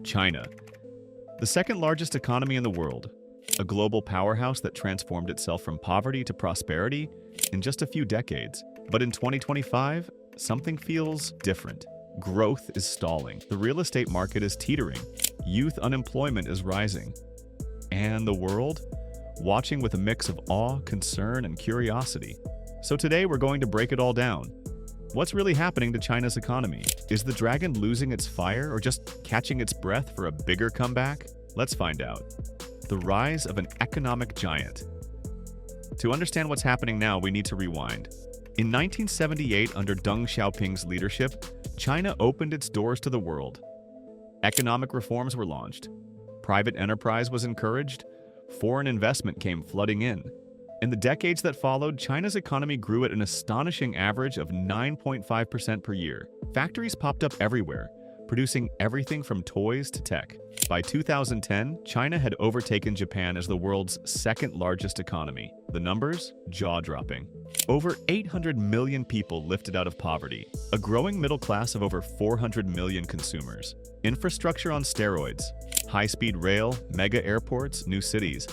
China, the second largest economy in the world, a global powerhouse that transformed itself from poverty to prosperity in just a few decades. But in 2025, something feels different. Growth is stalling, the real estate market is teetering, youth unemployment is rising, and the world watching with a mix of awe, concern, and curiosity. So today we're going to break it all down. What's really happening to China's economy? Is the dragon losing its fire or just catching its breath for a bigger comeback? Let's find out. The rise of an economic giant. To understand what's happening now, we need to rewind. In 1978, under Deng Xiaoping's leadership, China opened its doors to the world. Economic reforms were launched. Private enterprise was encouraged. Foreign investment came flooding in. In the decades that followed, China's economy grew at an astonishing average of 9.5% per year. Factories popped up everywhere, producing everything from toys to tech. By 2010, China had overtaken Japan as the world's second largest economy. The numbers? Jaw-dropping. Over 800 million people lifted out of poverty, a growing middle class of over 400 million consumers. Infrastructure on steroids, high-speed rail, mega airports, new cities.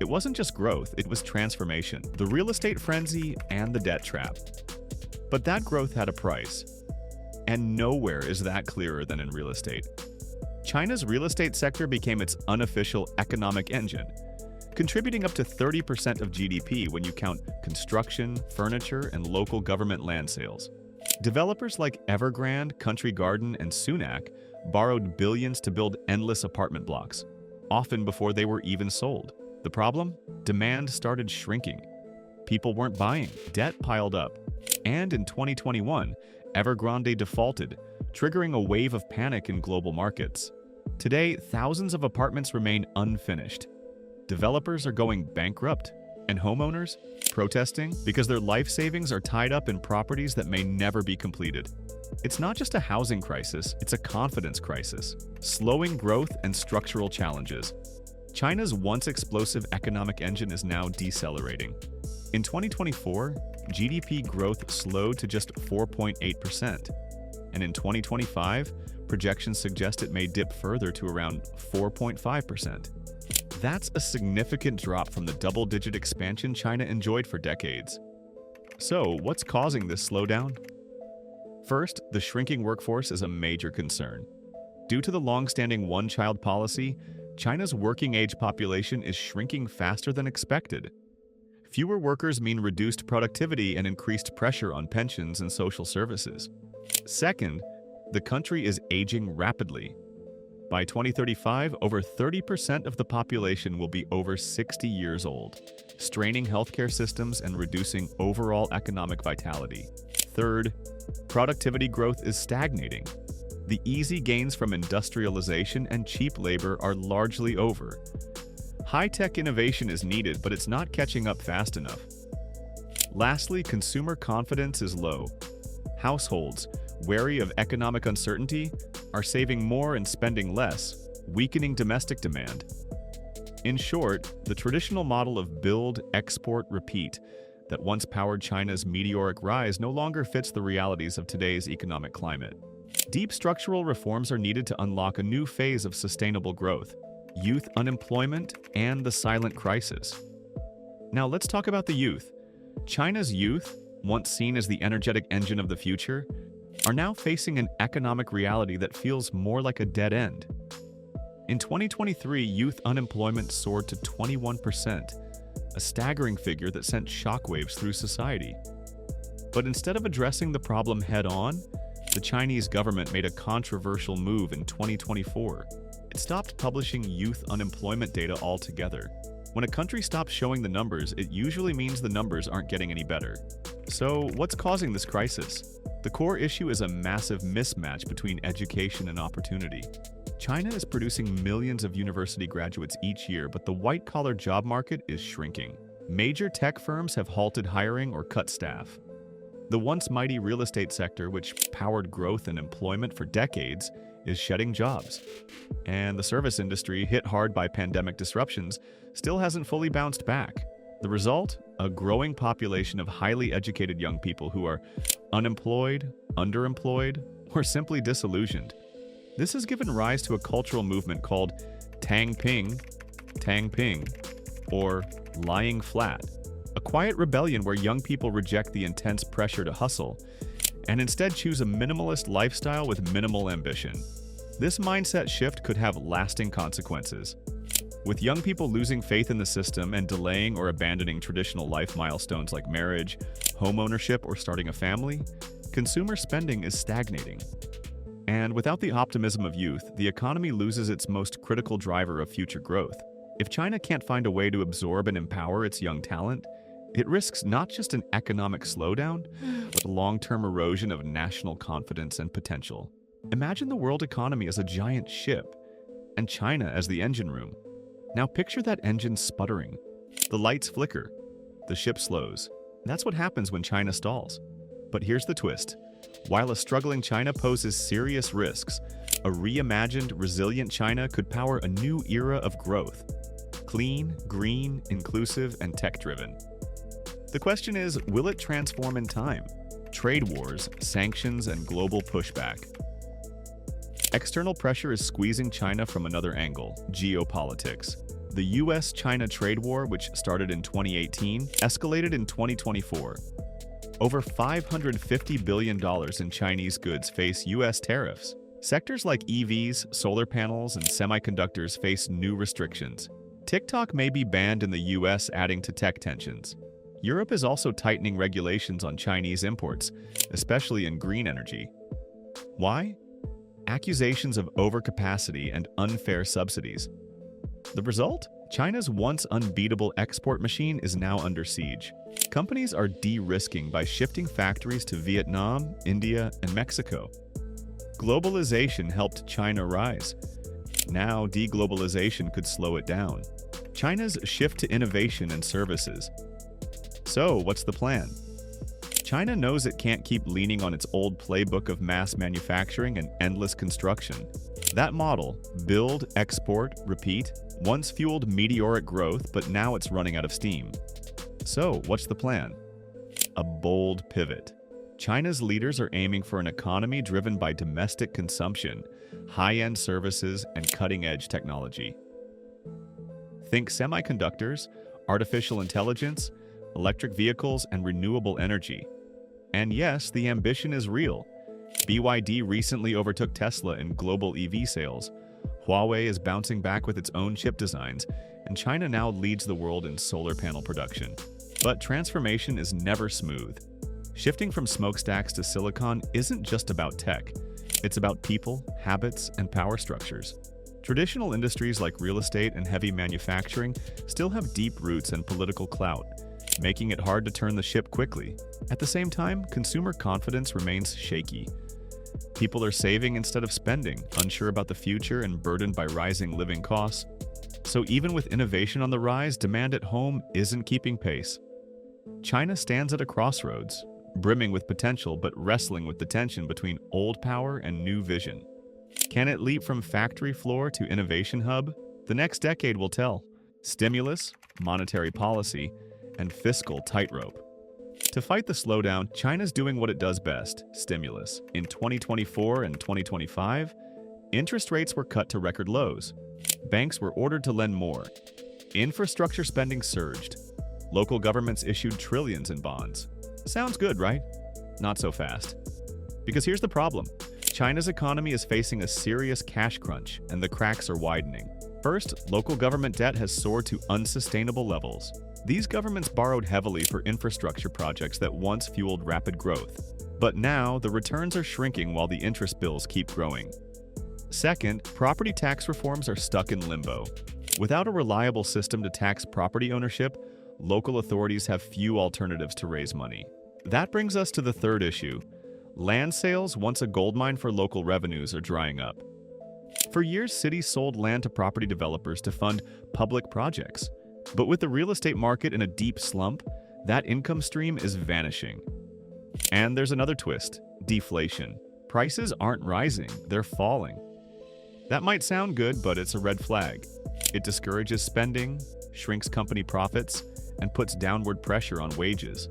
It wasn't just growth, it was transformation, the real estate frenzy, and the debt trap. But that growth had a price. And nowhere is that clearer than in real estate. China's real estate sector became its unofficial economic engine, contributing up to 30% of GDP when you count construction, furniture, and local government land sales. Developers like Evergrande, Country Garden, and Sunac borrowed billions to build endless apartment blocks, often before they were even sold. The problem? Demand started shrinking. People weren't buying, debt piled up, and in 2021, Evergrande defaulted, triggering a wave of panic in global markets. Today, thousands of apartments remain unfinished. Developers are going bankrupt, and homeowners protesting because their life savings are tied up in properties that may never be completed. It's not just a housing crisis, it's a confidence crisis, slowing growth and structural challenges. China's once explosive economic engine is now decelerating. In 2024, GDP growth slowed to just 4.8%, and in 2025, projections suggest it may dip further to around 4.5%. That's a significant drop from the double-digit expansion China enjoyed for decades. So, what's causing this slowdown? First, the shrinking workforce is a major concern. Due to the long-standing one-child policy, China's working-age population is shrinking faster than expected. Fewer workers mean reduced productivity and increased pressure on pensions and social services. Second, the country is aging rapidly. By 2035, over 30% of the population will be over 60 years old, straining healthcare systems and reducing overall economic vitality. Third, productivity growth is stagnating. The easy gains from industrialization and cheap labor are largely over. High-tech innovation is needed, but it's not catching up fast enough. Lastly, consumer confidence is low. Households, wary of economic uncertainty, are saving more and spending less, weakening domestic demand. In short, the traditional model of build, export, repeat that once powered China's meteoric rise no longer fits the realities of today's economic climate. Deep structural reforms are needed to unlock a new phase of sustainable growth, youth unemployment, and the silent crisis. Now let's talk about the youth. China's youth, once seen as the energetic engine of the future, are now facing an economic reality that feels more like a dead end. In 2023, youth unemployment soared to 21%, a staggering figure that sent shockwaves through society. But instead of addressing the problem head-on, the Chinese government made a controversial move in 2024. It stopped publishing youth unemployment data altogether. When a country stops showing the numbers, it usually means the numbers aren't getting any better. So, what's causing this crisis? The core issue is a massive mismatch between education and opportunity. China is producing millions of university graduates each year, but the white-collar job market is shrinking. Major tech firms have halted hiring or cut staff. The once mighty real estate sector, which powered growth and employment for decades, is shedding jobs. And the service industry, hit hard by pandemic disruptions, still hasn't fully bounced back. The result? A growing population of highly educated young people who are unemployed, underemployed, or simply disillusioned. This has given rise to a cultural movement called Tang Ping, or lying flat, a quiet rebellion where young people reject the intense pressure to hustle and instead choose a minimalist lifestyle with minimal ambition. This mindset shift could have lasting consequences. With young people losing faith in the system and delaying or abandoning traditional life milestones like marriage, home ownership, or starting a family, consumer spending is stagnating. And without the optimism of youth, the economy loses its most critical driver of future growth. If China can't find a way to absorb and empower its young talent, it risks not just an economic slowdown, but a long-term erosion of national confidence and potential. Imagine the world economy as a giant ship, and China as the engine room. Now picture that engine sputtering. The lights flicker. The ship slows. That's what happens when China stalls. But here's the twist. While a struggling China poses serious risks, a reimagined, resilient China could power a new era of growth. Clean, green, inclusive, and tech-driven. The question is, will it transform in time? Trade wars, sanctions, and global pushback. External pressure is squeezing China from another angle: geopolitics. The US-China trade war, which started in 2018, escalated in 2024. Over $550 billion in Chinese goods face US tariffs. Sectors like EVs, solar panels, and semiconductors face new restrictions. TikTok may be banned in the US, adding to tech tensions. Europe is also tightening regulations on Chinese imports, especially in green energy. Why? Accusations of overcapacity and unfair subsidies. The result? China's once unbeatable export machine is now under siege. Companies are de-risking by shifting factories to Vietnam, India, and Mexico. Globalization helped China rise. Now, de-globalization could slow it down. China's shift to innovation and services. So, what's the plan? China knows it can't keep leaning on its old playbook of mass manufacturing and endless construction. That model, build, export, repeat, once fueled meteoric growth, but now it's running out of steam. So, what's the plan? A bold pivot. China's leaders are aiming for an economy driven by domestic consumption, high-end services, and cutting-edge technology. Think semiconductors, artificial intelligence, electric vehicles, and renewable energy. And yes, the ambition is real. BYD recently overtook Tesla in global EV sales. Huawei is bouncing back with its own chip designs, and China now leads the world in solar panel production. But transformation is never smooth. Shifting from smokestacks to silicon isn't just about tech. It's about people, habits, and power structures. Traditional industries like real estate and heavy manufacturing still have deep roots and political clout, making it hard to turn the ship quickly. At the same time, consumer confidence remains shaky. People are saving instead of spending, unsure about the future and burdened by rising living costs. So even with innovation on the rise, demand at home isn't keeping pace. China stands at a crossroads, brimming with potential but wrestling with the tension between old power and new vision. Can it leap from factory floor to innovation hub? The next decade will tell. Stimulus, monetary policy, and fiscal tightrope. To fight the slowdown, China's doing what it does best: stimulus. In 2024 and 2025, interest rates were cut to record lows. Banks were ordered to lend more. Infrastructure spending surged. Local governments issued trillions in bonds. Sounds good, right? Not so fast. Because here's the problem. China's economy is facing a serious cash crunch, and the cracks are widening. First, local government debt has soared to unsustainable levels. These governments borrowed heavily for infrastructure projects that once fueled rapid growth. But now, the returns are shrinking while the interest bills keep growing. Second, property tax reforms are stuck in limbo. Without a reliable system to tax property ownership, local authorities have few alternatives to raise money. That brings us to the third issue. Land sales, once a goldmine for local revenues, are drying up. For years, cities sold land to property developers to fund public projects. But with the real estate market in a deep slump, that income stream is vanishing. And there's another twist: deflation. Prices aren't rising, they're falling. That might sound good, but it's a red flag. It discourages spending, shrinks company profits, and puts downward pressure on wages.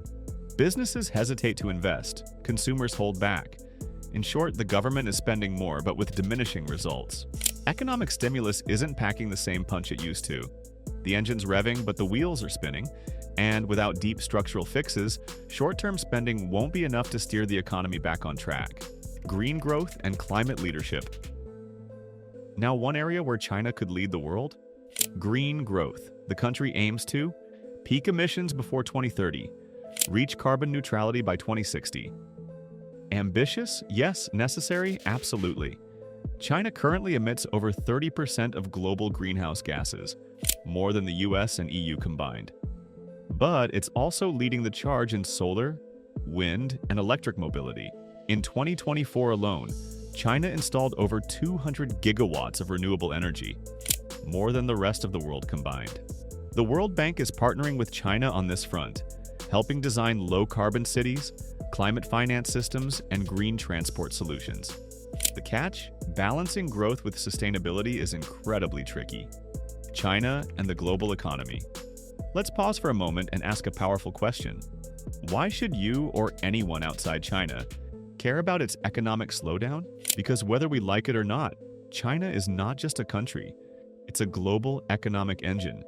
Businesses hesitate to invest, consumers hold back. In short, the government is spending more, but with diminishing results. Economic stimulus isn't packing the same punch it used to. The engine's revving, but the wheels are spinning. And without deep structural fixes, short-term spending won't be enough to steer the economy back on track. Green growth and climate leadership. Now, one area where China could lead the world? Green growth. The country aims to peak emissions before 2030, reach carbon neutrality by 2060. Ambitious? Yes. Necessary? Absolutely. China currently emits over 30% of global greenhouse gases, more than the US and EU combined. But it's also leading the charge in solar, wind, and electric mobility. In 2024 alone, China installed over 200 gigawatts of renewable energy, more than the rest of the world combined. The World Bank is partnering with China on this front, helping design low-carbon cities, climate finance systems, and green transport solutions. The catch? Balancing growth with sustainability is incredibly tricky. China and the global economy. Let's pause for a moment and ask a powerful question. Why should you or anyone outside China care about its economic slowdown? Because whether we like it or not, China is not just a country. It's a global economic engine.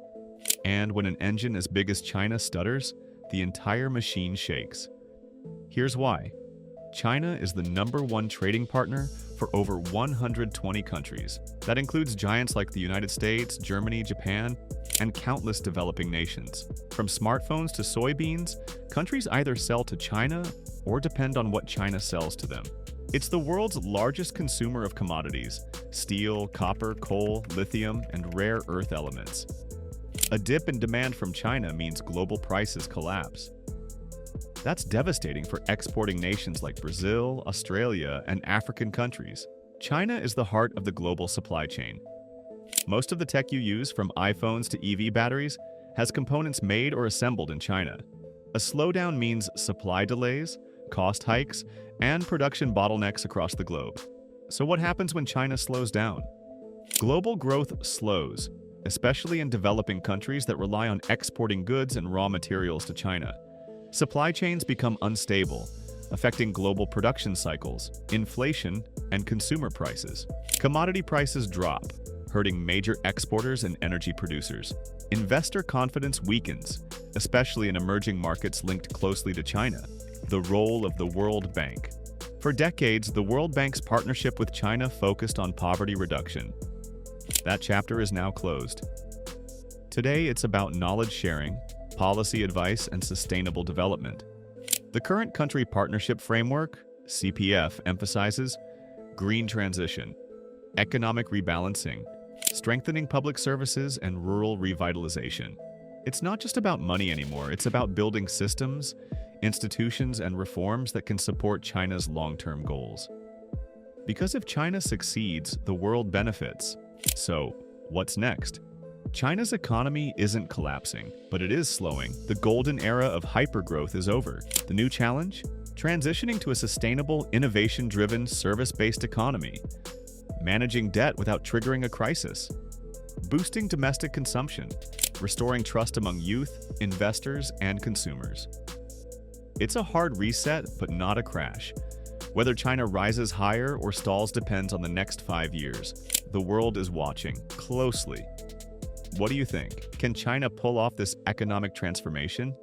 And when an engine as big as China stutters, the entire machine shakes. Here's why. China is the #1 trading partner for over 120 countries. That includes giants like the United States, Germany, Japan, and countless developing nations. From smartphones to soybeans, countries either sell to China or depend on what China sells to them. It's the world's largest consumer of commodities: steel, copper, coal, lithium, and rare earth elements. A dip in demand from China means global prices collapse. That's devastating for exporting nations like Brazil, Australia, and African countries. China is the heart of the global supply chain. Most of the tech you use, from iPhones to EV batteries, has components made or assembled in China. A slowdown means supply delays, cost hikes, and production bottlenecks across the globe. So what happens when China slows down? Global growth slows, especially in developing countries that rely on exporting goods and raw materials to China. Supply chains become unstable, affecting global production cycles, inflation, and consumer prices. Commodity prices drop, hurting major exporters and energy producers. Investor confidence weakens, especially in emerging markets linked closely to China. The role of the World Bank. For decades, the World Bank's partnership with China focused on poverty reduction. That chapter is now closed. Today, it's about knowledge sharing, policy advice, and sustainable development. The current country partnership framework, CPF, emphasizes green transition, economic rebalancing, strengthening public services, and rural revitalization. It's not just about money anymore, it's about building systems, institutions, and reforms that can support China's long-term goals. Because if China succeeds, the world benefits. So, what's next? China's economy isn't collapsing, but it is slowing. The golden era of hypergrowth is over. The new challenge? Transitioning to a sustainable, innovation-driven, service-based economy. Managing debt without triggering a crisis. Boosting domestic consumption. Restoring trust among youth, investors, and consumers. It's a hard reset, but not a crash. Whether China rises higher or stalls depends on the next 5 years. The world is watching closely. What do you think? Can China pull off this economic transformation?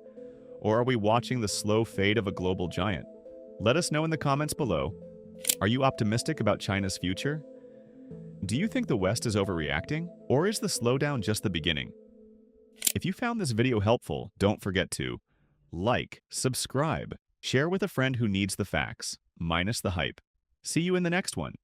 Or are we watching the slow fade of a global giant? Let us know in the comments below. Are you optimistic about China's future? Do you think the West is overreacting? Or is the slowdown just the beginning? If you found this video helpful, don't forget to like, subscribe, share with a friend who needs the facts, minus the hype. See you in the next one.